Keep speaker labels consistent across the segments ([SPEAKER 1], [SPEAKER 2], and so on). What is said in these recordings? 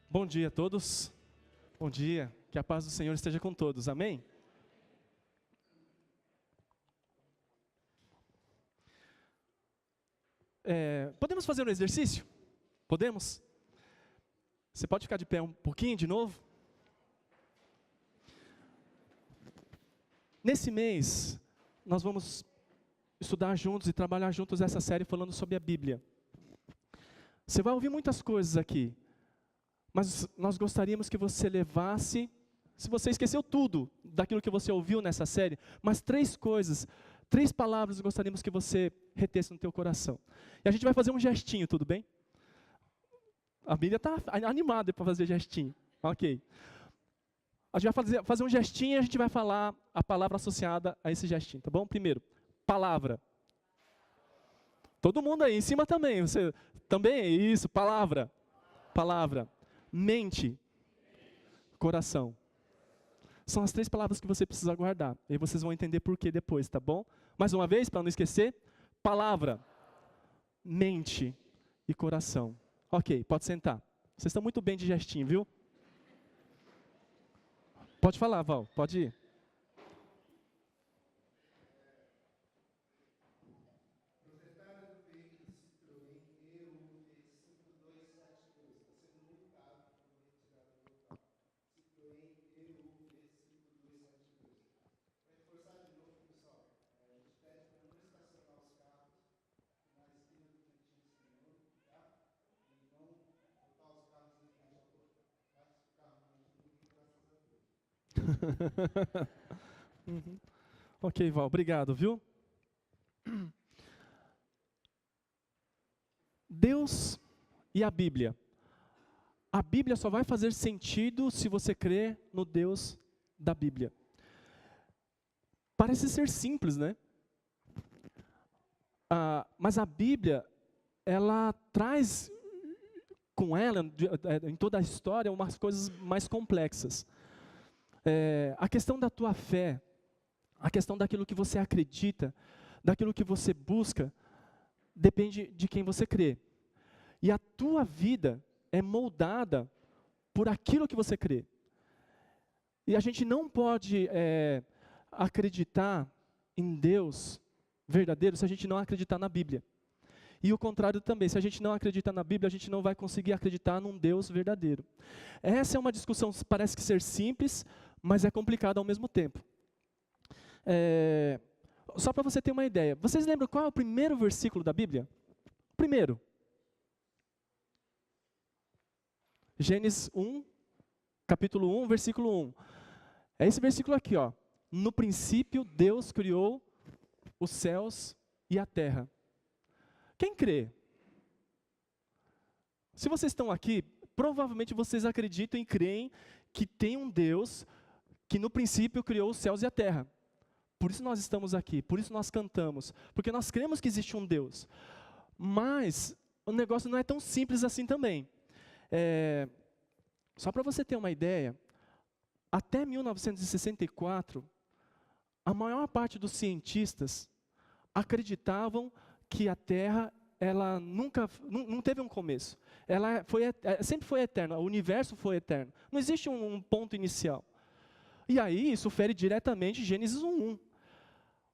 [SPEAKER 1] Bom dia a todos. Bom dia. Que a paz do Senhor esteja com todos. Amém? Podemos fazer um exercício? Podemos? Você pode ficar de pé um pouquinho de novo? Nesse mês, nós vamos estudar juntos e trabalhar juntos essa série falando sobre a Bíblia. Você vai ouvir muitas coisas aqui, mas nós gostaríamos que você levasse, se você esqueceu tudo daquilo que você ouviu nessa série, mas 3 palavras gostaríamos que você retesse no teu coração. E a gente vai fazer um gestinho, tudo bem? A Bíblia está animada para fazer gestinho. Ok. A gente vai fazer um gestinho e a gente vai falar a palavra associada a esse gestinho, tá bom? Primeiro, palavra. Todo mundo aí, em cima também. Você também é isso, palavra. Palavra. Mente. Coração. São as 3 palavras que você precisa guardar. E vocês vão entender por que depois, tá bom? Mais uma vez, para não esquecer. Palavra. Mente e coração. Ok, pode sentar. Vocês estão muito bem de gestinho, viu? Pode falar, Val, pode ir. Uhum. Ok, Val, obrigado, viu? Deus e a Bíblia. A Bíblia só vai fazer sentido se você crer no Deus da Bíblia. Parece ser simples, né? Mas a Bíblia, ela traz com ela, em toda a história, umas coisas mais complexas. A questão da tua fé, a questão daquilo que você acredita, daquilo que você busca, depende de quem você crê. E a tua vida é moldada por aquilo que você crê. E a gente não pode acreditar em Deus verdadeiro se a gente não acreditar na Bíblia. E o contrário também, se a gente não acredita na Bíblia, a gente não vai conseguir acreditar num Deus verdadeiro. Essa é uma discussão, parece que ser simples, mas é complicada ao mesmo tempo. Só para você ter uma ideia, vocês lembram qual é o primeiro versículo da Bíblia? Primeiro. Gênesis 1, capítulo 1, versículo 1. É esse versículo aqui, ó. No princípio, Deus criou os céus e a terra. Quem crê? Se vocês estão aqui, provavelmente vocês acreditam e creem que tem um Deus que no princípio criou os céus e a terra. Por isso nós estamos aqui, por isso nós cantamos, porque nós cremos que existe um Deus. Mas o negócio não é tão simples assim também. Só para você ter uma ideia, até 1964, a maior parte dos cientistas acreditavam que a Terra, ela não teve um começo. Ela sempre foi eterna, o universo foi eterno. Não existe um ponto inicial. E aí, isso fere diretamente Gênesis 1:1.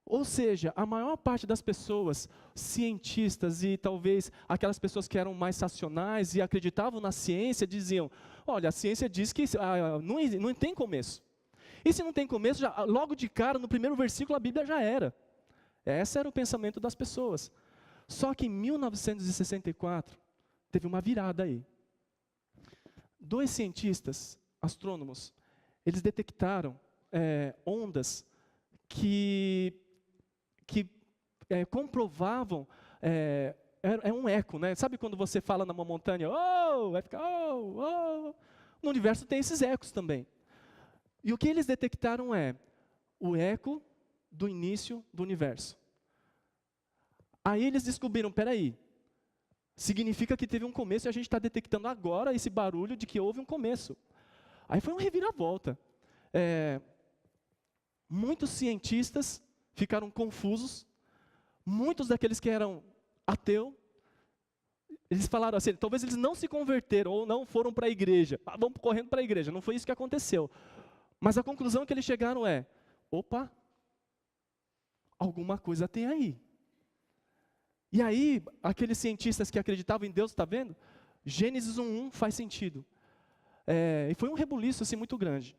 [SPEAKER 1] Ou seja, a maior parte das pessoas, cientistas e talvez aquelas pessoas que eram mais racionais e acreditavam na ciência, diziam, olha, a ciência diz que não tem começo. E se não tem começo, logo de cara, no primeiro versículo, a Bíblia já era. Esse era o pensamento das pessoas. Só que em 1964, teve uma virada aí. 2 cientistas, astrônomos, eles detectaram ondas que comprovavam, é um eco, né? Sabe quando você fala numa montanha, oh, vai ficar, oh, oh. No universo tem esses ecos também. E o que eles detectaram é o eco do início do universo. Aí eles descobriram, peraí, significa que teve um começo e a gente está detectando agora esse barulho de que houve um começo. Aí foi uma reviravolta. Muitos cientistas ficaram confusos, muitos daqueles que eram ateus, Eles falaram assim, talvez eles não se converteram ou não foram para a igreja. Vamos correndo para a igreja. Não foi isso que aconteceu. Mas a conclusão que eles chegaram é, opa, alguma coisa tem aí. E aí, aqueles cientistas que acreditavam em Deus, está vendo? Gênesis 1:1 faz sentido. E foi um rebuliço assim, muito grande.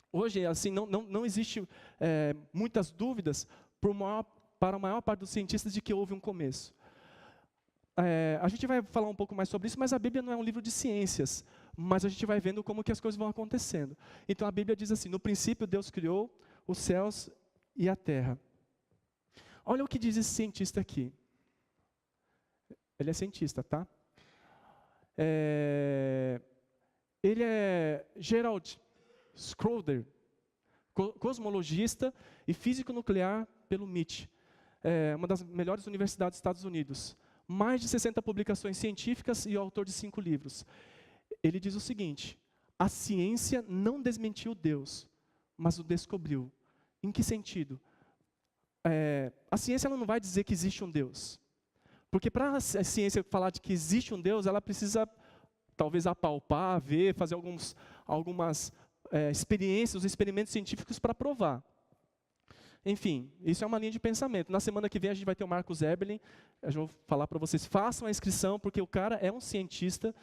[SPEAKER 1] Hoje, assim, não existe muitas dúvidas para a maior parte dos cientistas de que houve um começo. A gente vai falar um pouco mais sobre isso, mas a Bíblia não é um livro de ciências, mas a gente vai vendo como que as coisas vão acontecendo. Então a Bíblia diz assim, no princípio Deus criou os céus e a terra. Olha o que diz esse cientista aqui. Ele é cientista, tá? Ele é Gerald Schroeder, cosmologista e físico nuclear pelo MIT, uma das melhores universidades dos Estados Unidos. Mais de 60 publicações científicas e autor de 5 livros. Ele diz o seguinte, a ciência não desmentiu Deus, mas o descobriu. Em que sentido? A ciência ela não vai dizer que existe um Deus. Porque para a ciência falar de que existe um Deus, ela precisa talvez apalpar, ver, fazer algumas experiências, experimentos científicos para provar. Enfim, isso é uma linha de pensamento. Na semana que vem a gente vai ter o Marcos Eberlin. Eu vou falar para vocês, façam a inscrição, porque o cara é um cientista.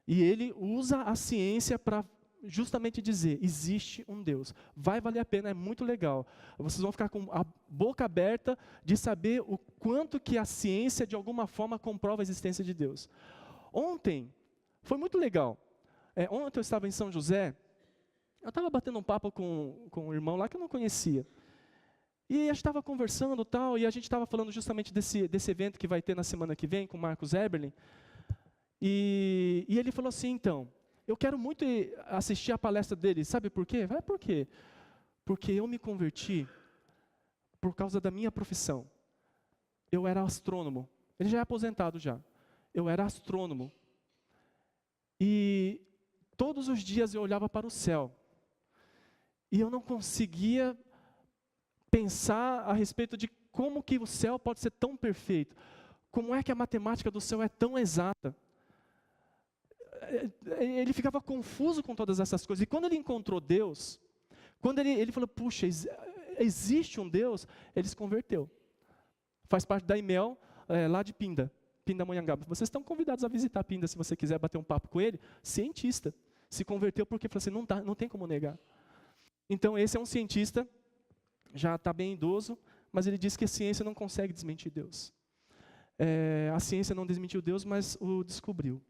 [SPEAKER 1] E ele usa a ciência para justamente dizer, existe um Deus. Vai valer a pena, é muito legal. Vocês vão ficar com a boca aberta de saber o quanto que a ciência, de alguma forma, comprova a existência de Deus. Ontem, foi muito legal. Ontem eu estava em São José. Eu estava batendo um papo com um irmão lá que eu não conhecia. E a gente estava conversando tal, e a gente estava falando justamente desse evento que vai ter na semana que vem com o Marcos Eberlin. E ele falou assim, então, eu quero muito assistir a palestra dele. Sabe por quê? Por quê? Porque eu me converti por causa da minha profissão. Eu era astrônomo. Ele já é aposentado já. Eu era astrônomo. E todos os dias eu olhava para o céu. E eu não conseguia pensar a respeito de como que o céu pode ser tão perfeito. Como é que a matemática do céu é tão exata? Ele ficava confuso com todas essas coisas. E quando ele encontrou Deus, quando ele falou, puxa, existe um Deus, ele se converteu. Faz parte da IMEL, lá de Pindamonhangaba. Vocês estão convidados a visitar Pinda, se você quiser bater um papo com ele. Cientista. Se converteu porque falou assim, não tem como negar. Então, esse é um cientista, já está bem idoso, mas ele diz que a ciência não consegue desmentir Deus. A ciência não desmentiu Deus, mas o descobriu.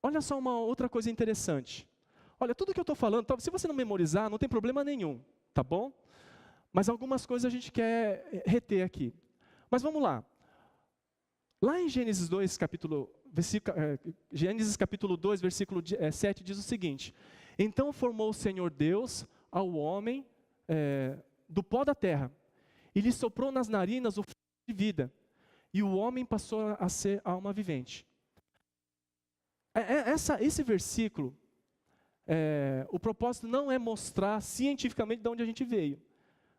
[SPEAKER 1] Olha só uma outra coisa interessante. Olha, tudo que eu estou falando, se você não memorizar, não tem problema nenhum, tá bom? Mas algumas coisas a gente quer reter aqui. Mas vamos lá. Lá em Gênesis 2, Gênesis capítulo 2, versículo 7, diz o seguinte, então formou o Senhor Deus ao homem do pó da terra, e lhe soprou nas narinas o fôlego de vida, e o homem passou a ser alma vivente. Esse versículo, o propósito não é mostrar cientificamente de onde a gente veio,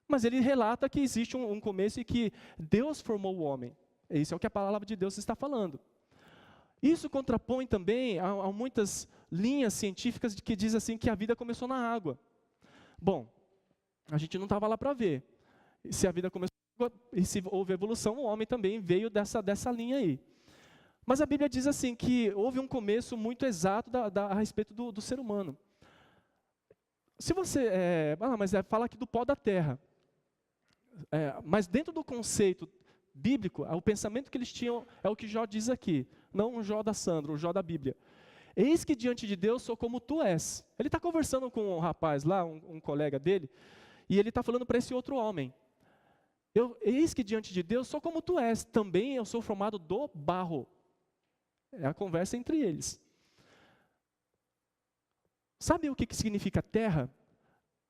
[SPEAKER 1] mas ele relata que existe um começo e que Deus formou o homem. Isso é o que a palavra de Deus está falando. Isso contrapõe também a muitas linhas científicas que dizem assim que a vida começou na água. Bom, a gente não estava lá para ver. Se a vida começou na água, e se houve evolução, o homem também veio dessa linha aí. Mas a Bíblia diz assim que houve um começo muito exato a respeito do ser humano. Se você... mas fala aqui do pó da terra. Mas dentro do conceito bíblico, o pensamento que eles tinham é o que Jó diz aqui, não o Jó da Sandra, o Jó da Bíblia. Eis que diante de Deus sou como tu és. Ele está conversando com um rapaz lá, um colega dele, e ele está falando para esse outro homem. Eis que diante de Deus sou como tu és, também eu sou formado do barro. É a conversa entre eles. Sabe o que significa terra?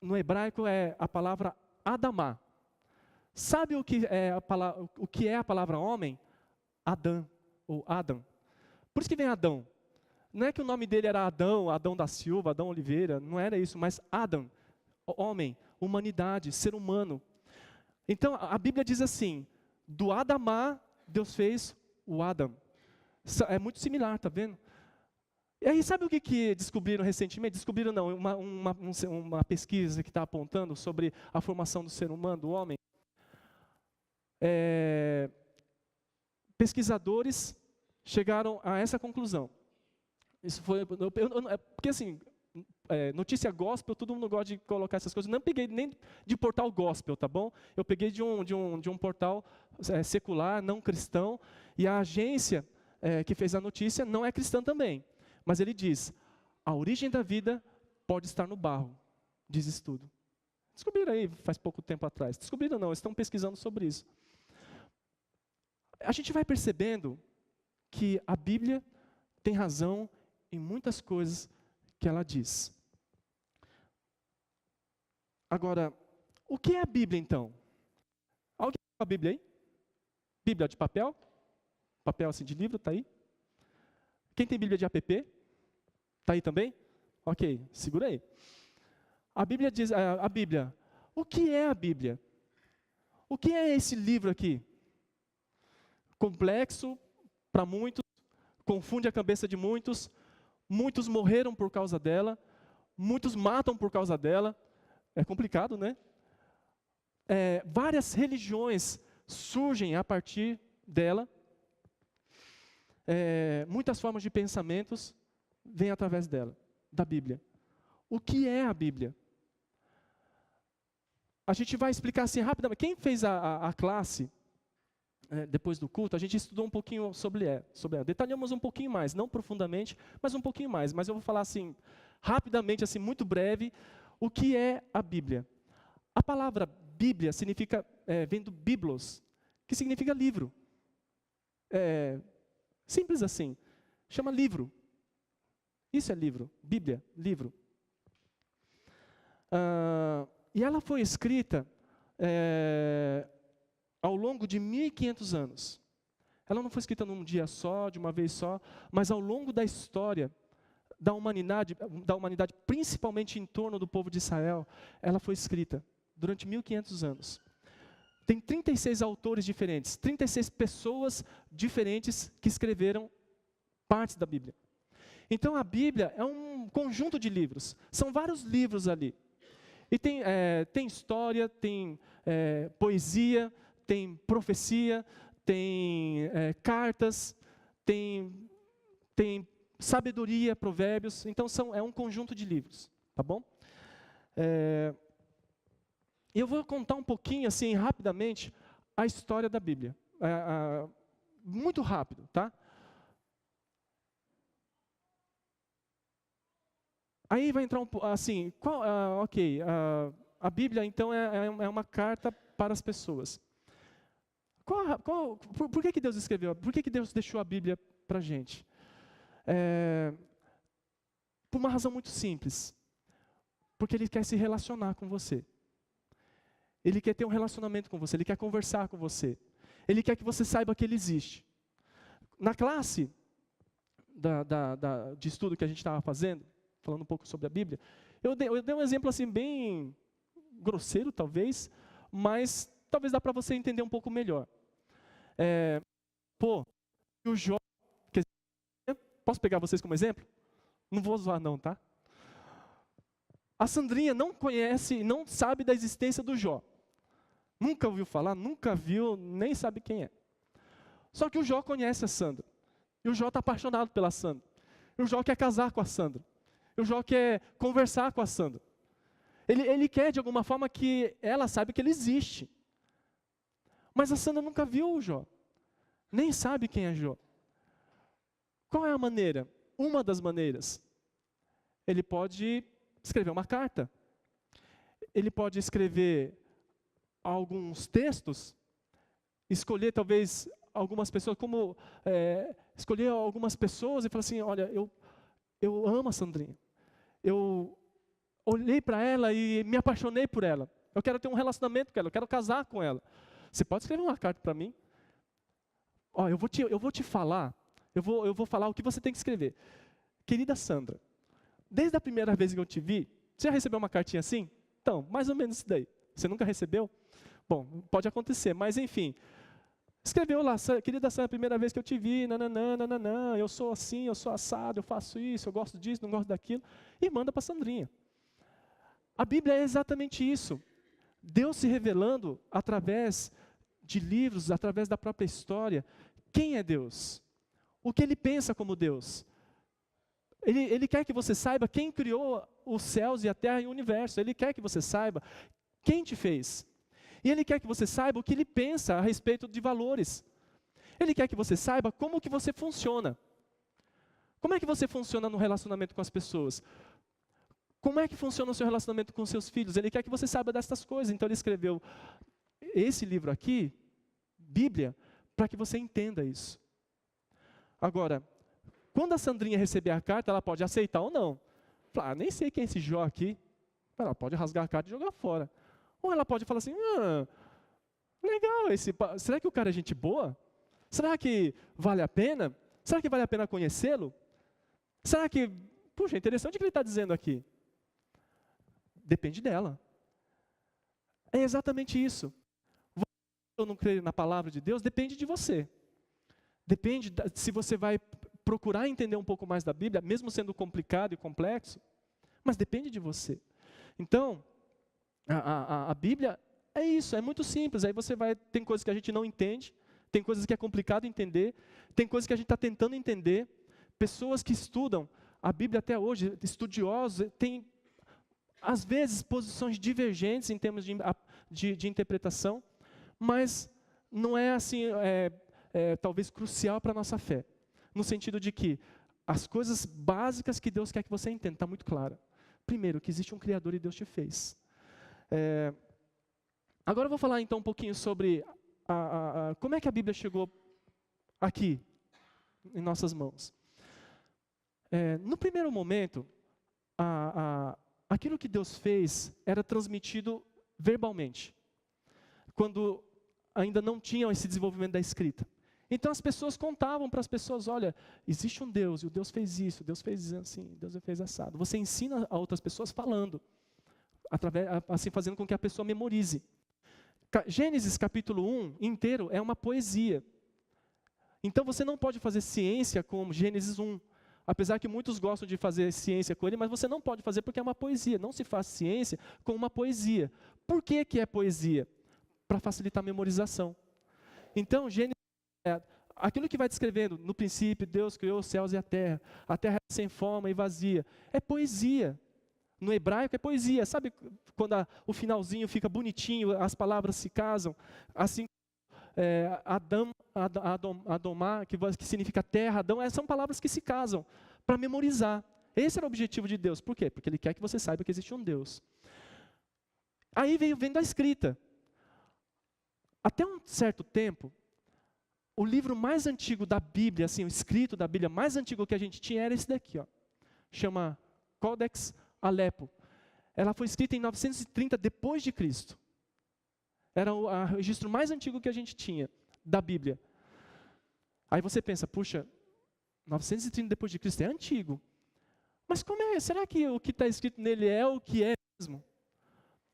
[SPEAKER 1] No hebraico é a palavra Adamá. Sabe o que é a palavra homem? Adão, ou Adam. Por isso que vem Adão. Não é que o nome dele era Adão, Adão da Silva, Adão Oliveira, não era isso, mas Adam, homem, humanidade, ser humano. Então, a Bíblia diz assim, do Adamá, Deus fez o Adam. É muito similar, tá vendo? E aí, sabe o que descobriram recentemente? Descobriram não, uma pesquisa que está apontando sobre a formação do ser humano, do homem. Pesquisadores chegaram a essa conclusão. Isso foi, porque assim, notícia gospel, todo mundo gosta de colocar essas coisas. Não peguei nem de portal gospel, tá bom? Eu peguei de um portal secular, não cristão, e a agência que fez a notícia não é cristã também. Mas ele diz, a origem da vida pode estar no barro, diz estudo. Descobriram aí, faz pouco tempo atrás. Descobriram não, estão pesquisando sobre isso. A gente vai percebendo que a Bíblia tem razão em muitas coisas que ela diz. Agora, o que é a Bíblia então? Alguém tem a Bíblia aí? Bíblia de papel? Papel assim de livro, está aí? Quem tem Bíblia de app? Está aí também? Ok, segura aí. A Bíblia diz, a Bíblia, o que é a Bíblia? O que é esse livro aqui? Complexo para muitos, confunde a cabeça de muitos, muitos morreram por causa dela, muitos matam por causa dela, é complicado, né? Várias religiões surgem a partir dela, muitas formas de pensamentos vêm através dela, da Bíblia. O que é a Bíblia? A gente vai explicar assim rapidamente. Quem fez a classe, depois do culto, a gente estudou um pouquinho sobre ela. Detalhamos um pouquinho mais, não profundamente, mas um pouquinho mais. Mas eu vou falar assim, rapidamente, assim, muito breve, o que é a Bíblia. A palavra Bíblia significa, vem do biblos, que significa livro. Simples assim, chama livro. Isso é livro, Bíblia, livro. E ela foi escrita ao longo de 1500 anos. Ela não foi escrita num dia só, de uma vez só, mas ao longo da história da humanidade, principalmente em torno do povo de Israel, ela foi escrita durante 1500 anos. Tem 36 autores diferentes, 36 pessoas diferentes que escreveram partes da Bíblia. Então a Bíblia é um conjunto de livros, são vários livros ali. E tem história, tem poesia, tem profecia, tem cartas, tem sabedoria, provérbios. Então é um conjunto de livros, tá bom? Eu vou contar um pouquinho, assim, rapidamente, a história da Bíblia. Muito rápido, tá? Aí vai entrar assim, a Bíblia então é uma carta para as pessoas. Por que Deus escreveu? Por que Deus deixou a Bíblia para a gente? Por uma razão muito simples. Porque Ele quer se relacionar com você. Ele quer ter um relacionamento com você, Ele quer conversar com você. Ele quer que você saiba que Ele existe. Na classe de estudo que a gente estava fazendo, falando um pouco sobre a Bíblia, eu dei um exemplo assim bem grosseiro talvez, mas talvez dá para você entender um pouco melhor. O Jó, posso pegar vocês como exemplo? Não vou zoar não, tá? A Sandrinha não conhece, não sabe da existência do Jó. Nunca ouviu falar, nunca viu, nem sabe quem é. Só que o Jó conhece a Sandra. E o Jó está apaixonado pela Sandra. E o Jó quer casar com a Sandra. E o Jó quer conversar com a Sandra. Ele quer, de alguma forma, que ela saiba que ele existe. Mas a Sandra nunca viu o Jó. Nem sabe quem é Jó. Qual é a maneira? Uma das maneiras. Ele pode escrever uma carta. Ele pode escrever alguns textos. Escolher, talvez, algumas pessoas, escolher algumas pessoas e falar assim, olha, eu amo a Sandrinha. Eu olhei para ela e me apaixonei por ela. Eu quero ter um relacionamento com ela, eu quero casar com ela. Você pode escrever uma carta para mim? Eu vou te falar, eu vou falar o que você tem que escrever. Querida Sandra, desde a primeira vez que eu te vi, você já recebeu uma cartinha assim? Então, mais ou menos isso daí. Você nunca recebeu? Bom, pode acontecer, mas enfim. Escreveu lá, querida Sandra, a primeira vez que eu te vi, nananã, eu sou assim, eu sou assado, eu faço isso, eu gosto disso, não gosto daquilo, e manda para Sandrinha. A Bíblia é exatamente isso. Deus se revelando através de livros, através da própria história. Quem é Deus? O que Ele pensa como Deus? Ele quer que você saiba quem criou os céus e a terra e o universo. Ele quer que você saiba quem te fez. E Ele quer que você saiba o que Ele pensa a respeito de valores. Ele quer que você saiba como que você funciona. Como é que você funciona no relacionamento com as pessoas? Como é que funciona o seu relacionamento com os seus filhos? Ele quer que você saiba dessas coisas. Então Ele escreveu esse livro aqui, Bíblia, para que você entenda isso. Agora, quando a Sandrinha receber a carta, ela pode aceitar ou não. Falar, nem sei quem é esse Jó aqui. Ela pode rasgar a carta e jogar fora. Ou ela pode falar assim, legal, será que o cara é gente boa? Será que vale a pena? Será que vale a pena conhecê-lo? Será que, puxa, é interessante o que ele está dizendo aqui. Depende dela. É exatamente isso. Ou não crer na palavra de Deus, depende de você. Depende se você vai procurar entender um pouco mais da Bíblia, mesmo sendo complicado e complexo, mas depende de você. Então, a Bíblia é isso, é muito simples. Aí você tem coisas que a gente não entende, tem coisas que é complicado entender, tem coisas que a gente está tentando entender. Pessoas que estudam a Bíblia até hoje, estudiosos, têm, às vezes, posições divergentes em termos de interpretação, mas não é assim, talvez crucial para a nossa fé. No sentido de que as coisas básicas que Deus quer que você entenda, está muito clara. Primeiro, que existe um Criador e Deus te fez. Agora eu vou falar então um pouquinho sobre como é que a Bíblia chegou aqui, em nossas mãos. No primeiro momento, aquilo que Deus fez era transmitido verbalmente, quando ainda não tinham esse desenvolvimento da escrita. Então as pessoas contavam para as pessoas, olha, existe um Deus, e o Deus fez isso, Deus fez assim, Deus fez assado. Você ensina a outras pessoas falando, assim fazendo com que a pessoa memorize. Gênesis capítulo 1 inteiro é uma poesia. Então você não pode fazer ciência com Gênesis 1. Apesar que muitos gostam de fazer ciência com ele, mas você não pode fazer porque é uma poesia. Não se faz ciência com uma poesia. Por que que é poesia? Para facilitar a memorização. Então, Gênesis aquilo que vai descrevendo, no princípio Deus criou os céus e a terra é sem forma e vazia. É poesia. No hebraico é poesia. Sabe quando o finalzinho fica bonitinho, as palavras se casam? Assim, Adomá, que significa terra, Adão, são palavras que se casam para memorizar. Esse era o objetivo de Deus. Por quê? Porque Ele quer que você saiba que existe um Deus. Aí vem a escrita. Até um certo tempo, o livro mais antigo da Bíblia, assim, o escrito da Bíblia mais antigo que a gente tinha era esse daqui, ó. Chama Codex Alepo. Ela foi escrita em 930 depois de Cristo. Era o registro mais antigo que a gente tinha da Bíblia. Aí você pensa, puxa, 930 depois de Cristo é antigo. Mas como é? Será que o que está escrito nele é o que é mesmo?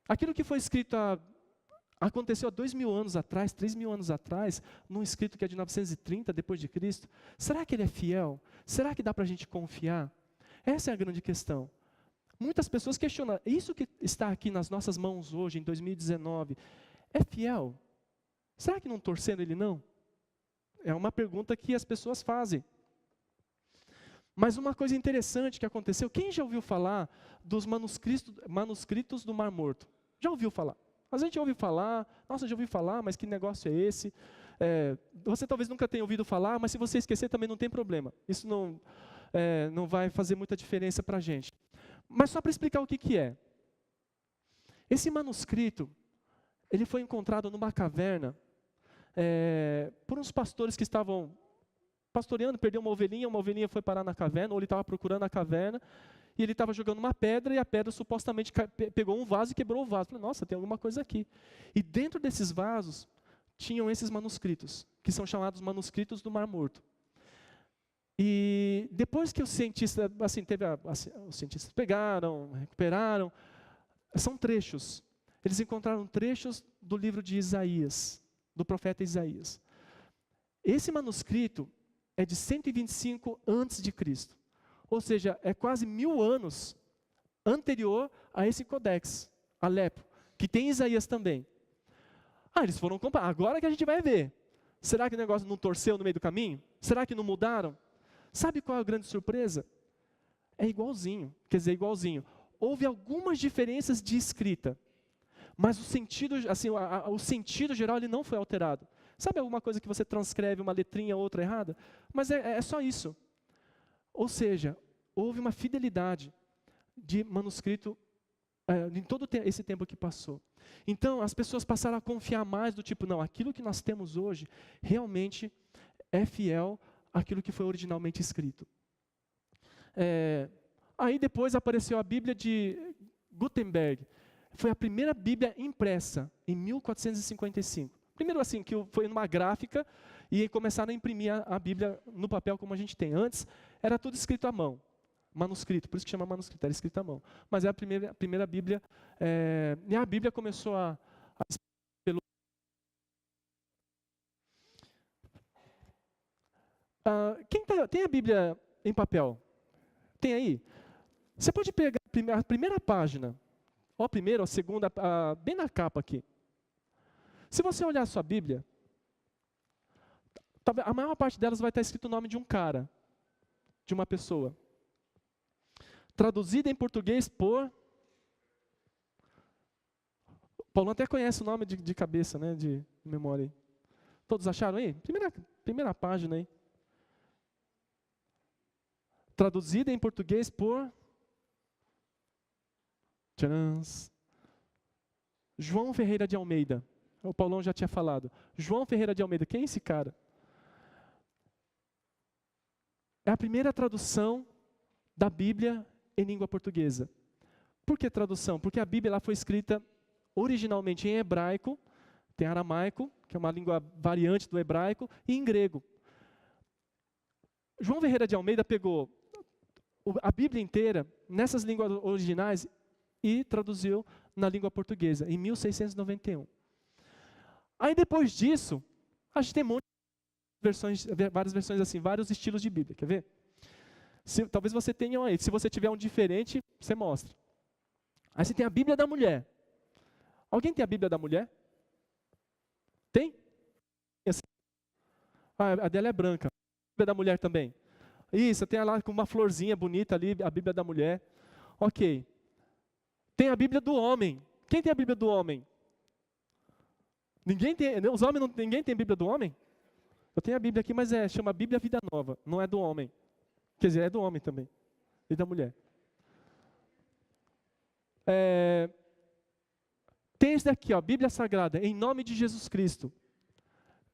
[SPEAKER 1] Aquilo que foi escrito aconteceu há 2.000 anos atrás, 3.000 anos atrás, num escrito que é de 930 depois de Cristo. Será que ele é fiel? Será que dá para a gente confiar? Essa é a grande questão. Muitas pessoas questionam, isso que está aqui nas nossas mãos hoje, em 2019, é fiel? Será que não torcendo ele não? É uma pergunta que as pessoas fazem. Mas uma coisa interessante que aconteceu, quem já ouviu falar dos manuscritos do Mar Morto? Já ouviu falar? A gente ouve falar, nossa, já ouvi falar, mas que negócio é esse? Você talvez nunca tenha ouvido falar, mas se você esquecer também não tem problema. Isso não vai fazer muita diferença para a gente. Mas só para explicar o que é. Esse manuscrito, ele foi encontrado numa caverna por uns pastores que estavam pastoreando, perdeu uma ovelhinha foi parar na caverna, ou ele estava procurando a caverna, e ele estava jogando uma pedra, e a pedra supostamente pegou um vaso e quebrou o vaso. Falei, nossa, tem alguma coisa aqui. E dentro desses vasos, tinham esses manuscritos, que são chamados manuscritos do Mar Morto. E depois que os cientistas, os cientistas pegaram, recuperaram, são trechos eles encontraram trechos do livro de Isaías, do profeta Isaías. Esse manuscrito é de 125 a.C., ou seja, é quase 1000 anos anterior a esse codex, Alepo, que tem Isaías também. Eles foram comprar, agora que a gente vai ver. Será que o negócio não torceu no meio do caminho? Será que não mudaram? Sabe qual é a grande surpresa? É igualzinho, quer dizer, igualzinho. Houve algumas diferenças de escrita, mas o sentido, assim, o sentido geral ele não foi alterado. Sabe alguma coisa que você transcreve uma letrinha ou outra errada? Mas é só isso. Ou seja, houve uma fidelidade de manuscrito em todo esse tempo que passou. Então, as pessoas passaram a confiar mais do tipo, não, aquilo que nós temos hoje realmente é fiel àquilo que foi originalmente escrito. Aí depois apareceu a Bíblia de Gutenberg. Foi a primeira Bíblia impressa, em 1455. Primeiro assim, que foi numa gráfica e começaram a imprimir a Bíblia no papel como a gente tem. Antes, era tudo escrito à mão, manuscrito, por isso que chama manuscrito, era escrito à mão. Mas é a primeira Bíblia, e a Bíblia começou a quem tem a Bíblia em papel? Tem aí? Você pode pegar a primeira página, ou a primeira, ou a segunda, bem na capa aqui. Se você olhar a sua Bíblia, a maior parte delas vai estar escrito o nome de um cara, de uma pessoa. Traduzida em português por... Paulo até conhece o nome de cabeça, né, de memória. Todos acharam aí? Primeira página aí. Traduzida em português por... João Ferreira de Almeida. O Paulão já tinha falado. João Ferreira de Almeida, quem é esse cara? É a primeira tradução da Bíblia em língua portuguesa. Por que tradução? Porque a Bíblia lá foi escrita originalmente em hebraico, tem aramaico, que é uma língua variante do hebraico, e em grego. João Ferreira de Almeida pegou a Bíblia inteira nessas línguas originais e traduziu na língua portuguesa, em 1691. Aí depois disso, a gente tem várias versões assim, vários estilos de Bíblia, quer ver? Talvez você tenha aí, se você tiver um diferente, você mostra. Aí você tem a Bíblia da mulher. Alguém tem a Bíblia da mulher? Tem? A dela é branca. A Bíblia da mulher também. Isso, tem lá com uma florzinha bonita ali, a Bíblia da mulher. Ok. Tem a Bíblia do homem. Quem tem a Bíblia do homem? Ninguém tem, os homens ninguém tem a Bíblia do homem? Eu tenho a Bíblia aqui, mas chama Bíblia Vida Nova, não é do homem. Quer dizer, é do homem também, e da mulher. Tem esse daqui, ó, Bíblia Sagrada, em nome de Jesus Cristo.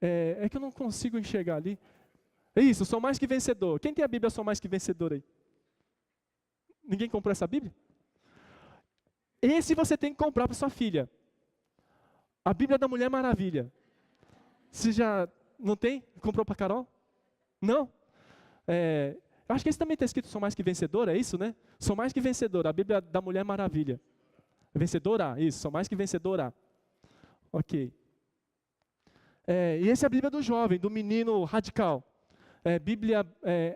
[SPEAKER 1] É que eu não consigo enxergar ali. É isso, sou mais que vencedor. Quem tem a Bíblia Sou Mais Que Vencedor aí? Ninguém comprou essa Bíblia? Esse você tem que comprar para sua filha. A Bíblia da Mulher Maravilha. Você já não tem? Comprou para Carol? Não? Acho que esse também está escrito Sou Mais Que Vencedor, é isso, né? Sou Mais Que Vencedor, a Bíblia da Mulher Maravilha. Vencedora? Isso, Sou Mais Que Vencedora. Ok. E essa é a Bíblia do jovem, do menino radical. Bíblia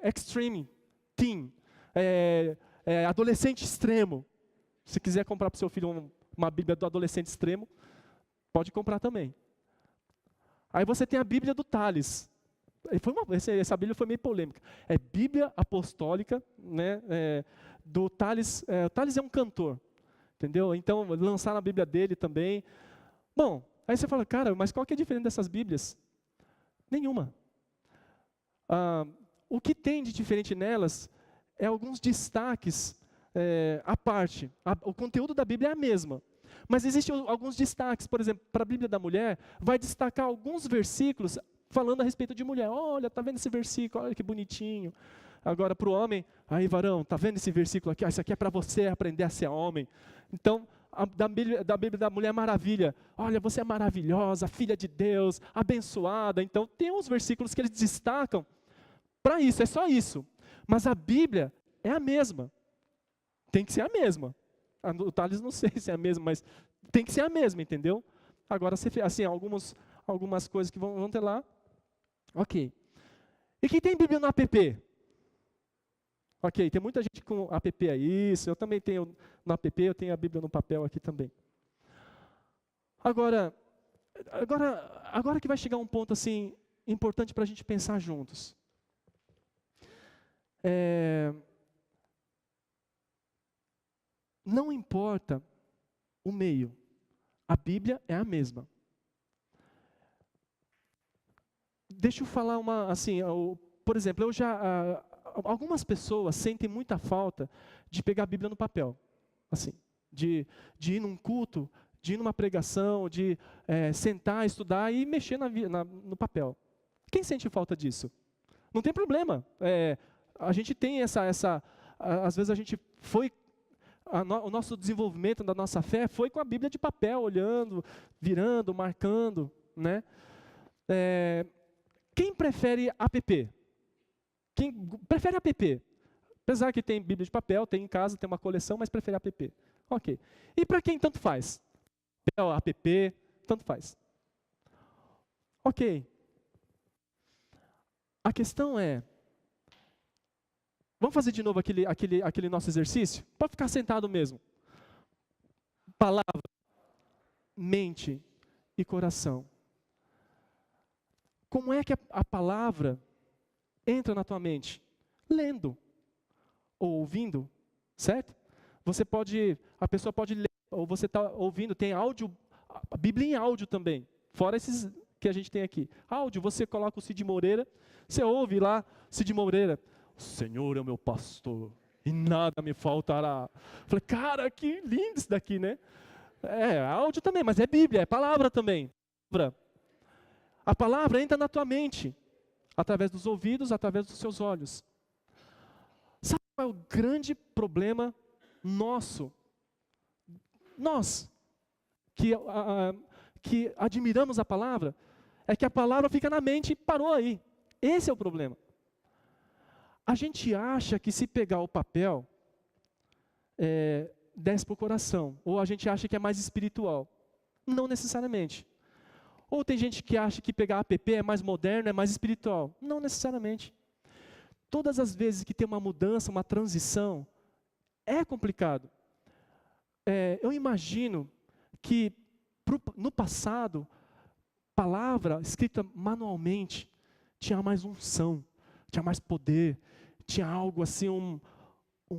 [SPEAKER 1] Extreme Teen. Adolescente extremo. Se quiser comprar para o seu filho uma Bíblia do adolescente extremo, pode comprar também. Aí você tem a Bíblia do Tales. Essa Bíblia foi meio polêmica. É Bíblia Apostólica, né, do Tales. O Tales é um cantor, entendeu? Então, lançaram a Bíblia dele também. Bom, aí você fala, cara, mas qual que é a diferença dessas Bíblias? Nenhuma. O que tem de diferente nelas é alguns destaques à parte. O conteúdo da Bíblia é a mesma. Mas existem alguns destaques, por exemplo, para a Bíblia da Mulher, vai destacar alguns versículos falando a respeito de mulher. Olha, está vendo esse versículo? Olha que bonitinho. Agora, para o homem, aí varão, está vendo esse versículo aqui? Isso aqui é para você aprender a ser homem. Então, da Bíblia da Mulher Maravilha, olha, você é maravilhosa, filha de Deus, abençoada. Então, tem uns versículos que eles destacam para isso, é só isso. Mas a Bíblia é a mesma. Tem que ser a mesma. O Thales não sei se é a mesma, mas tem que ser a mesma, entendeu? Agora, assim, algumas coisas que vão ter lá. Ok. E quem tem Bíblia no app? Ok, tem muita gente com app aí, isso. Eu também tenho no app, eu tenho a Bíblia no papel aqui também. Agora que vai chegar um ponto assim importante para a gente pensar juntos. Não importa o meio, a Bíblia é a mesma. Deixa eu falar por exemplo, algumas pessoas sentem muita falta de pegar a Bíblia no papel, assim, de ir num culto, de ir numa pregação, de sentar, estudar e mexer no papel. Quem sente falta disso? Não tem problema. A gente tem às vezes a gente foi, o nosso desenvolvimento da nossa fé foi com a Bíblia de papel, olhando, virando, marcando, né? Quem prefere app? Quem prefere app? Apesar que tem Bíblia de papel, tem em casa, tem uma coleção, mas prefere app. Ok. E para quem tanto faz? App, tanto faz. Ok. A questão é, vamos fazer de novo aquele nosso exercício? Pode ficar sentado mesmo. Palavra, mente e coração. Como é que a palavra entra na tua mente? Lendo ou ouvindo, certo? A pessoa pode ler, ou você está ouvindo, tem áudio, a Bíblia em áudio também, fora esses que a gente tem aqui. Áudio, você coloca o Cid Moreira, você ouve lá, Cid Moreira, o Senhor é o meu pastor, e nada me faltará. Falei, cara, que lindo isso daqui, né? Áudio também, mas é Bíblia, é palavra também. A palavra entra na tua mente, através dos ouvidos, através dos seus olhos. Sabe qual é o grande problema nosso? Nós, que admiramos a palavra, é que a palavra fica na mente e parou aí. Esse é o problema. A gente acha que se pegar o papel, desce para o coração, ou a gente acha que é mais espiritual. Não necessariamente. Ou tem gente que acha que pegar app é mais moderno, é mais espiritual. Não necessariamente. Todas as vezes que tem uma mudança, uma transição, é complicado. Eu imagino que no passado, palavra escrita manualmente tinha mais unção, tinha mais poder, tinha algo assim, um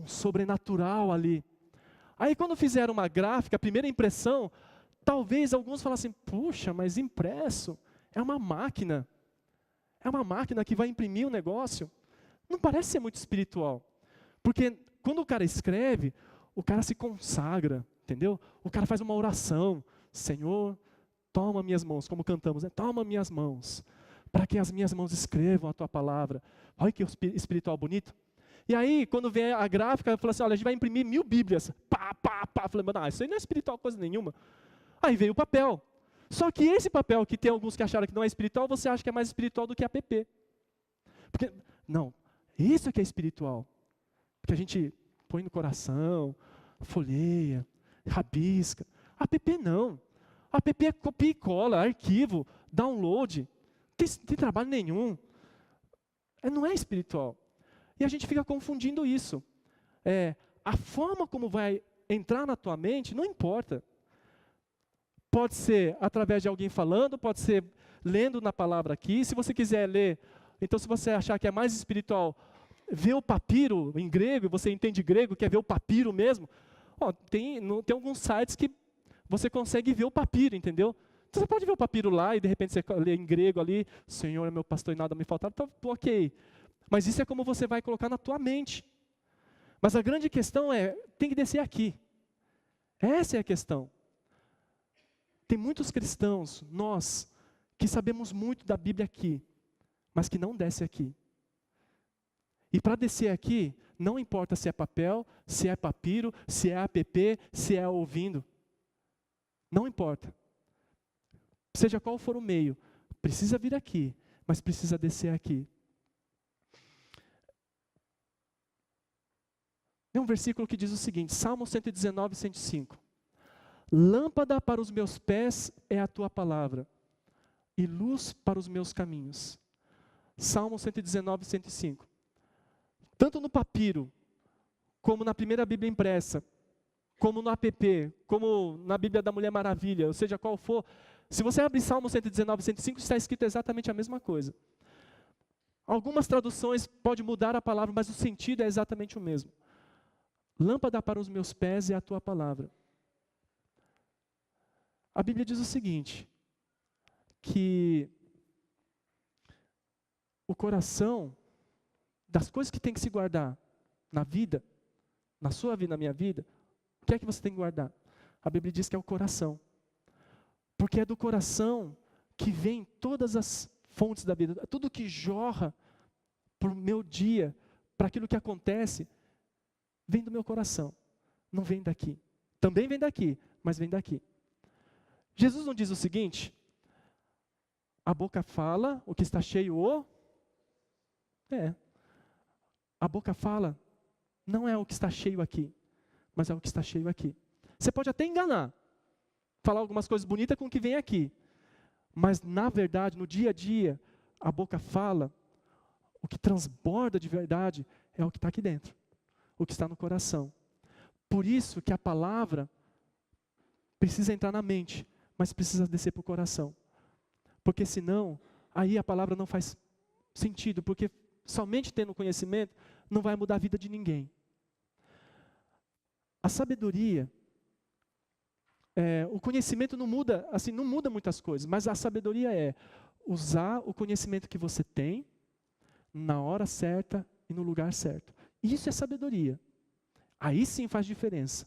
[SPEAKER 1] sobrenatural ali. Aí quando fizeram uma gráfica, a primeira impressão, talvez alguns falassem, puxa, mas impresso é uma máquina que vai imprimir um negócio. Não parece ser muito espiritual, porque quando o cara escreve, o cara se consagra, entendeu? O cara faz uma oração, Senhor, toma minhas mãos, como cantamos, né? Toma minhas mãos, para que as minhas mãos escrevam a tua palavra. Olha que espiritual bonito. E aí, quando vem a gráfica, fala assim, olha, a gente vai imprimir 1000 Bíblias. Pá. Eu falei, isso aí não é espiritual coisa nenhuma. Aí veio o papel. Só que esse papel, que tem alguns que acharam que não é espiritual, você acha que é mais espiritual do que a app. Porque, não, isso é que é espiritual. Porque a gente põe no coração, folheia, rabisca. A app não. A app é copia e cola, arquivo, download. Tem trabalho nenhum. Não é espiritual. E a gente fica confundindo isso. A forma como vai entrar na tua mente não importa. Pode ser através de alguém falando, pode ser lendo na palavra aqui. Se você quiser ler, então se você achar que é mais espiritual, ver o papiro em grego, você entende grego, quer ver o papiro mesmo. Tem alguns sites que você consegue ver o papiro, entendeu? Então você pode ver o papiro lá e de repente você lê em grego ali, Senhor é meu pastor e nada me faltará, então ok. Mas isso é como você vai colocar na tua mente. Mas a grande questão tem que descer aqui. Essa é a questão. Tem muitos cristãos, nós, que sabemos muito da Bíblia aqui, mas que não desce aqui. E para descer aqui, não importa se é papel, se é papiro, se é app, se é ouvindo. Não importa. Seja qual for o meio, precisa vir aqui, mas precisa descer aqui. Tem um versículo que diz o seguinte, Salmo 119, 105. Lâmpada para os meus pés é a tua palavra, e luz para os meus caminhos. Salmo 119, 105. Tanto no papiro, como na primeira Bíblia impressa, como no app, como na Bíblia da Mulher Maravilha, ou seja, qual for, se você abrir Salmo 119, 105, está escrito exatamente a mesma coisa. Algumas traduções podem mudar a palavra, mas o sentido é exatamente o mesmo. Lâmpada para os meus pés é a tua palavra. A Bíblia diz o seguinte, que o coração, das coisas que tem que se guardar na vida, na sua vida, na minha vida, o que é que você tem que guardar? A Bíblia diz que é o coração. Porque é do coração que vem todas as fontes da vida, tudo que jorra para o meu dia, para aquilo que acontece, vem do meu coração, não vem daqui. Também vem daqui, mas vem daqui. Jesus não diz o seguinte, a boca fala, o que está cheio, a boca fala, não é o que está cheio aqui, mas é o que está cheio aqui. Você pode até enganar, falar algumas coisas bonitas com o que vem aqui, mas na verdade, no dia a dia, a boca fala, o que transborda de verdade é o que está aqui dentro, o que está no coração. Por isso que a palavra precisa entrar na mente, mas precisa descer para o coração. Porque senão, aí a palavra não faz sentido, porque somente tendo conhecimento não vai mudar a vida de ninguém. A sabedoria, o conhecimento não muda, assim, não muda muitas coisas, mas a sabedoria é usar o conhecimento que você tem na hora certa e no lugar certo. Isso é sabedoria. Aí sim faz diferença.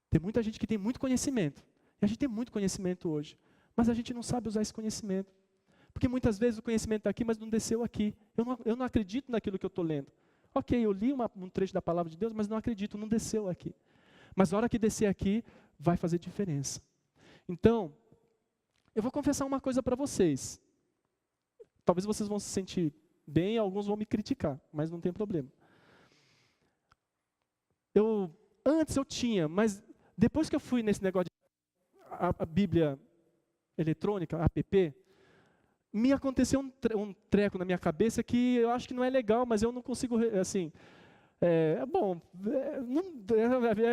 [SPEAKER 1] Tem muita gente que tem muito conhecimento, e a gente tem muito conhecimento hoje, mas a gente não sabe usar esse conhecimento. Porque muitas vezes o conhecimento está aqui, mas não desceu aqui. Eu não acredito naquilo que eu estou lendo. Ok, eu li um trecho da palavra de Deus, mas não acredito, não desceu aqui. Mas na hora que descer aqui, vai fazer diferença. Então, eu vou confessar uma coisa para vocês. Talvez vocês vão se sentir bem, alguns vão me criticar, mas não tem problema. Antes eu tinha, mas depois que eu fui nesse negócio de a Bíblia eletrônica, app, me aconteceu um treco na minha cabeça que eu acho que não é legal, mas eu não consigo, assim, é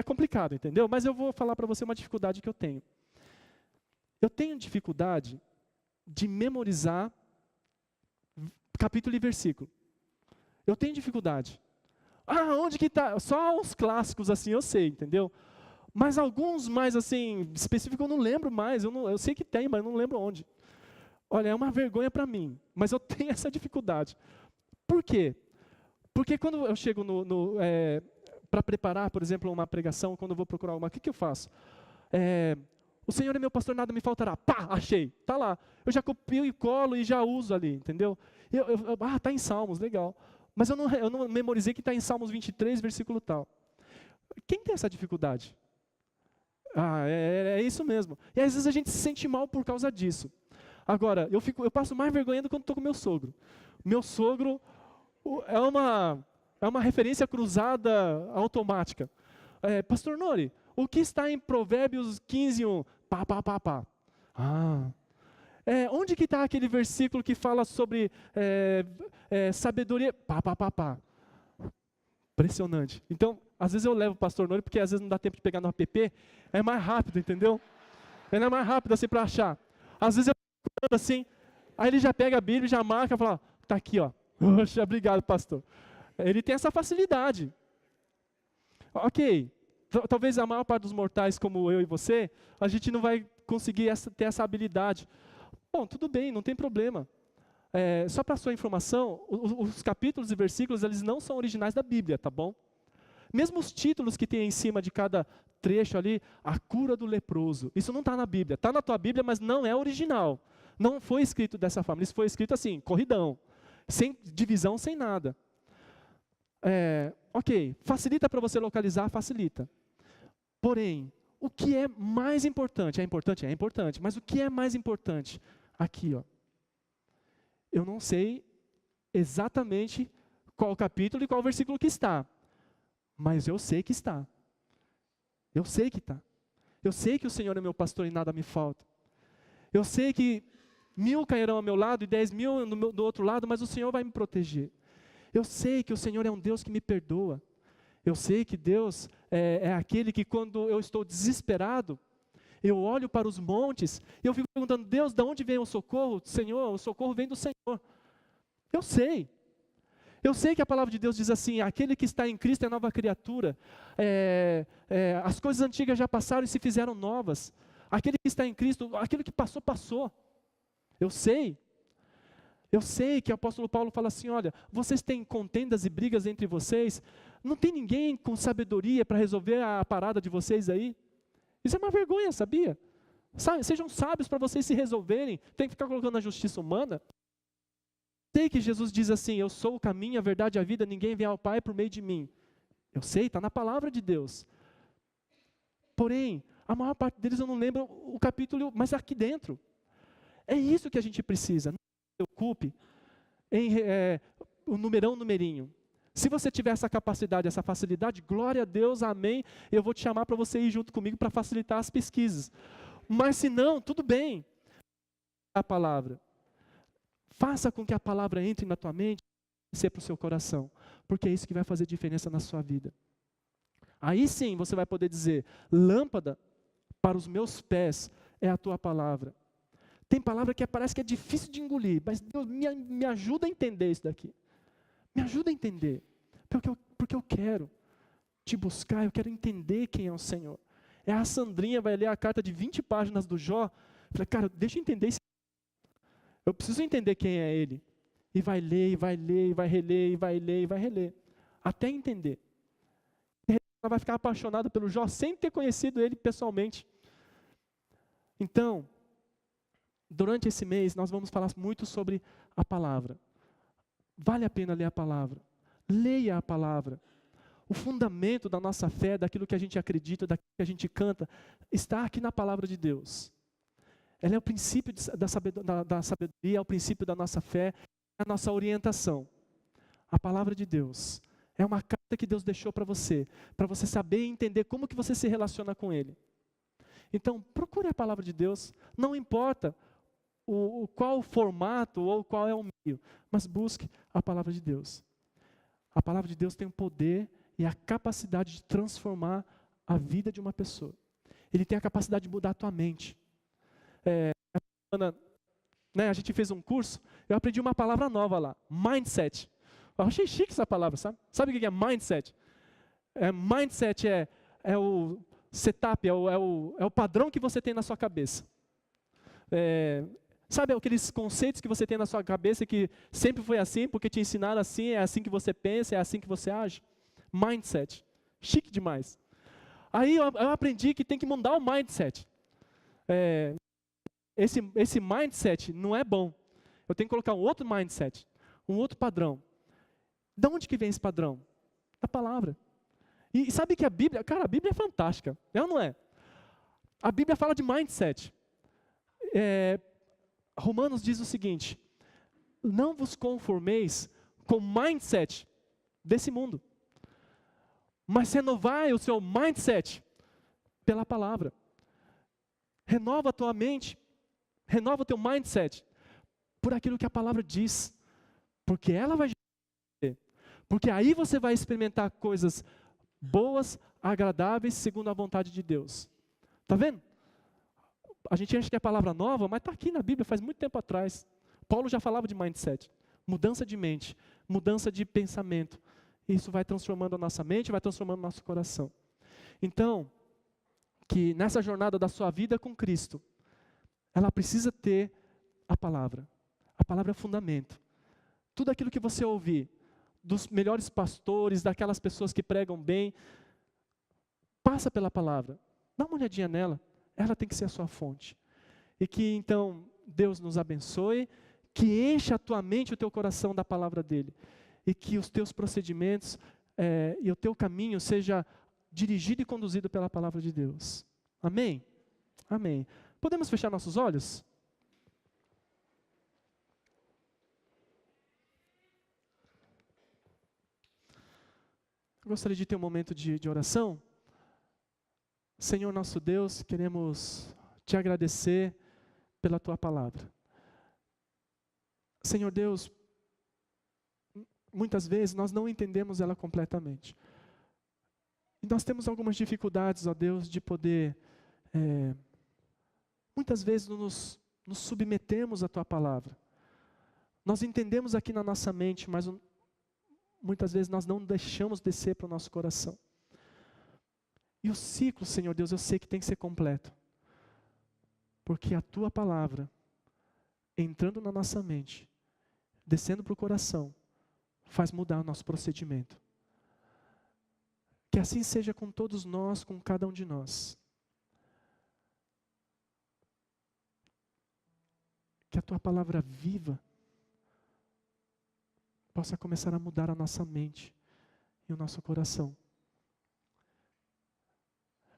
[SPEAKER 1] complicado, entendeu? Mas eu vou falar para você uma dificuldade que eu tenho. Eu tenho dificuldade de memorizar capítulo e versículo. Eu tenho dificuldade. Onde que está? Só os clássicos assim eu sei, entendeu? Mas alguns mais assim, específicos eu não lembro mais. Eu sei que tem, mas eu não lembro onde. Olha, é uma vergonha para mim, mas eu tenho essa dificuldade. Por quê? Porque quando eu chego para preparar, por exemplo, uma pregação, quando eu vou procurar uma, o que eu faço? O Senhor é meu pastor, nada me faltará. Pá, achei, está lá. Eu já copio e colo e já uso ali, entendeu? Está em Salmos, legal. Mas eu não memorizei que está em Salmos 23, versículo tal. Quem tem essa dificuldade? É isso mesmo. E às vezes a gente se sente mal por causa disso. Agora, eu passo mais vergonha do quando estou com meu sogro. Meu sogro é uma referência cruzada automática. Pastor Nori, o que está em Provérbios 15:1? Pá, pá, pá, pá. Onde que está aquele versículo que fala sobre sabedoria? Pá, pá, pá, pá. Impressionante. Então, às vezes eu levo o pastor Nori, porque às vezes não dá tempo de pegar no app, é mais rápido, entendeu? Ele é mais rápido assim para achar. Às vezes eu assim, aí ele já pega a Bíblia, já marca e fala, está aqui, ó. Poxa, obrigado, pastor. Ele tem essa facilidade. Ok, talvez a maior parte dos mortais, como eu e você, a gente não vai conseguir ter essa habilidade. Bom, tudo bem, não tem problema. Só para a sua informação, os capítulos e versículos, eles não são originais da Bíblia, tá bom? Mesmo os títulos que tem em cima de cada trecho ali, a cura do leproso, isso não está na Bíblia. Está na tua Bíblia, mas não é original. Não foi escrito dessa forma, isso foi escrito assim, corridão, sem divisão, sem nada. Ok, facilita para você localizar, facilita. Porém, o que é mais importante? É importante? É importante, mas o que é mais importante? Aqui, ó. Eu não sei exatamente qual capítulo e qual versículo que está. mas eu sei que está. Eu sei que está. Eu sei que o Senhor é meu pastor e nada me falta. Eu sei que 1000 cairão ao meu lado e 10.000 do outro lado, mas o Senhor vai me proteger. Eu sei que o Senhor é um Deus que me perdoa. Eu sei que Deus é aquele que quando eu estou desesperado, eu olho para os montes e eu fico perguntando, Deus, de onde vem o socorro? Senhor, o socorro vem do Senhor. Eu sei. Eu sei que a palavra de Deus diz assim, aquele que está em Cristo é nova criatura. As coisas antigas já passaram e se fizeram novas. Aquele que está em Cristo, aquilo que passou, passou. Eu sei. Eu sei que o apóstolo Paulo fala assim, olha, vocês têm contendas e brigas entre vocês, não tem ninguém com sabedoria para resolver a parada de vocês aí? Isso é uma vergonha, sabia? Sejam sábios para vocês se resolverem, tem que ficar colocando a justiça humana. Sei que Jesus diz assim, eu sou o caminho, a verdade e a vida, ninguém vem ao Pai por meio de mim. Eu sei, está na palavra de Deus. Porém, a maior parte deles eu não lembro o capítulo, mas aqui dentro. É isso que a gente precisa. Não se preocupe em o numerinho. Se você tiver essa capacidade, essa facilidade, glória a Deus, amém. Eu vou te chamar para você ir junto comigo para facilitar as pesquisas. Mas se não, tudo bem. A palavra. Faça com que a palavra entre na tua mente e seja para o seu coração. Porque é isso que vai fazer diferença na sua vida. Aí sim você vai poder dizer, lâmpada para os meus pés é a tua palavra. Tem palavra que parece que é difícil de engolir, mas Deus me ajuda a entender isso daqui. Me ajuda a entender, porque eu quero te buscar, eu quero entender quem é o Senhor. A Sandrinha vai ler a carta de 20 páginas do Jó, fala, cara, deixa eu entender isso. Eu preciso entender quem é Ele. E vai ler, e vai ler, e vai reler, e vai ler, e vai reler. Até entender. Ela vai ficar apaixonada pelo Jó sem ter conhecido ele pessoalmente. Então, durante esse mês, nós vamos falar muito sobre a palavra. Vale a pena ler a palavra. Leia a palavra. O fundamento da nossa fé, daquilo que a gente acredita, daquilo que a gente canta, está aqui na palavra de Deus. Ela é o princípio da sabedoria, é o princípio da nossa fé, é a nossa orientação. A palavra de Deus é uma carta que Deus deixou para você saber e entender como que você se relaciona com Ele. Então, procure a palavra de Deus, não importa qual o formato ou qual é o meio, mas busque a palavra de Deus. A palavra de Deus tem o poder e a capacidade de transformar a vida de uma pessoa. Ele tem a capacidade de mudar a tua mente. A gente fez um curso, eu aprendi uma palavra nova lá, mindset. Eu achei chique essa palavra, sabe? Sabe o que é mindset? Mindset é o setup, é o padrão que você tem na sua cabeça. Sabe aqueles conceitos que você tem na sua cabeça que sempre foi assim, porque te ensinaram assim, é assim que você pensa, é assim que você age? Mindset. Chique demais. Aí eu aprendi que tem que mudar o mindset. Esse mindset não é bom. Eu tenho que colocar um outro mindset, um outro padrão. De onde que vem esse padrão? Da palavra. E sabe que a Bíblia é fantástica, é ou não é? A Bíblia fala de mindset. Romanos diz o seguinte, não vos conformeis com o mindset desse mundo, mas renovai o seu mindset pela palavra. Renova a tua mente, renova o teu mindset por aquilo que a palavra diz, porque ela vai gerar, porque aí você vai experimentar coisas boas, agradáveis, segundo a vontade de Deus. Está vendo? A gente acha que é palavra nova, mas está aqui na Bíblia faz muito tempo atrás. Paulo já falava de mindset, mudança de mente, mudança de pensamento. Isso vai transformando a nossa mente, vai transformando o nosso coração. Então, que nessa jornada da sua vida com Cristo, ela precisa ter a palavra. A palavra é fundamento. Tudo aquilo que você ouvir, dos melhores pastores, daquelas pessoas que pregam bem, passa pela palavra. Dá uma olhadinha nela. Ela tem que ser a sua fonte. E que então Deus nos abençoe, que encha a tua mente e o teu coração da palavra dele. E que os teus procedimentos e o teu caminho seja dirigido e conduzido pela palavra de Deus. Amém? Amém. Podemos fechar nossos olhos? Eu gostaria de ter um momento de oração. Senhor nosso Deus, queremos te agradecer pela tua palavra. Senhor Deus, muitas vezes nós não entendemos ela completamente. E nós temos algumas dificuldades, ó Deus, de poder, muitas vezes nos submetemos à tua palavra. Nós entendemos aqui na nossa mente, mas muitas vezes nós não deixamos descer para o nosso coração. E o ciclo, Senhor Deus, eu sei que tem que ser completo. Porque a tua palavra, entrando na nossa mente, descendo para o coração, faz mudar o nosso procedimento. Que assim seja com todos nós, com cada um de nós. Que a tua palavra viva possa começar a mudar a nossa mente e o nosso coração.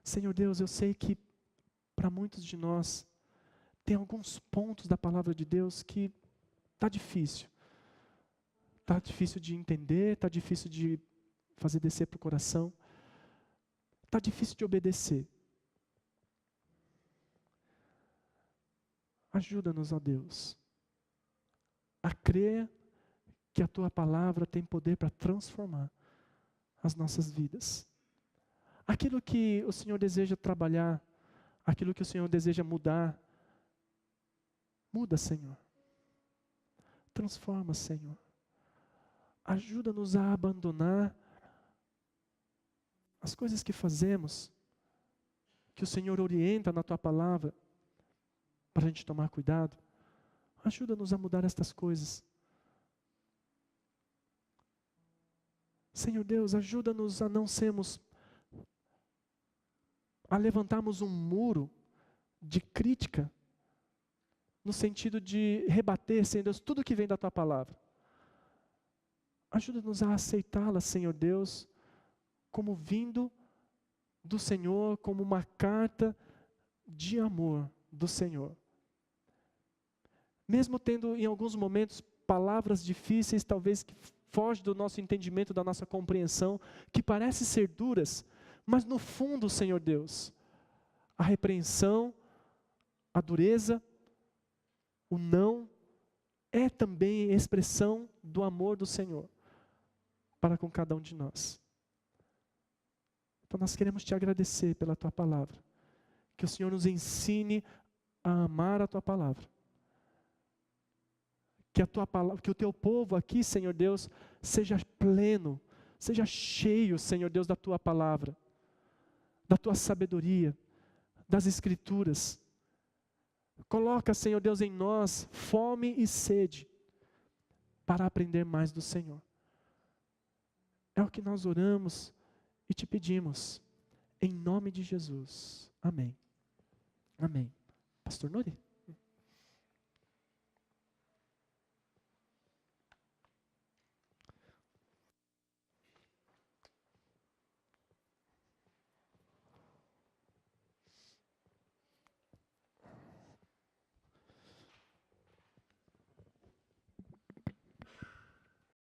[SPEAKER 1] Senhor Deus, eu sei que para muitos de nós tem alguns pontos da palavra de Deus que está difícil. Está difícil de entender, está difícil de fazer descer para o coração. Está difícil de obedecer. Ajuda-nos, ó Deus, a crer que a tua palavra tem poder para transformar as nossas vidas. Aquilo que o Senhor deseja trabalhar, aquilo que o Senhor deseja mudar, muda, Senhor. Transforma, Senhor. Ajuda-nos a abandonar as coisas que fazemos, que o Senhor orienta na tua palavra, para a gente tomar cuidado. Ajuda-nos a mudar estas coisas. Senhor Deus, ajuda-nos a não sermos, a levantarmos um muro de crítica, no sentido de rebater, Senhor Deus, tudo que vem da tua palavra. Ajuda-nos a aceitá-la, Senhor Deus, como vindo do Senhor, como uma carta de amor do Senhor. Mesmo tendo em alguns momentos palavras difíceis, talvez que fogem do nosso entendimento, da nossa compreensão, que parecem ser duras, mas no fundo, Senhor Deus, a repreensão, a dureza, o não, é também expressão do amor do Senhor para com cada um de nós. Então nós queremos te agradecer pela tua palavra, que o Senhor nos ensine a amar a tua palavra. Que a tua palavra, que o teu povo aqui, Senhor Deus, seja pleno, seja cheio, Senhor Deus, da tua palavra, da tua sabedoria, das Escrituras. Coloca, Senhor Deus, em nós fome e sede para aprender mais do Senhor. É o que nós oramos e te pedimos, em nome de Jesus. Amém. Amém. Pastor Nori?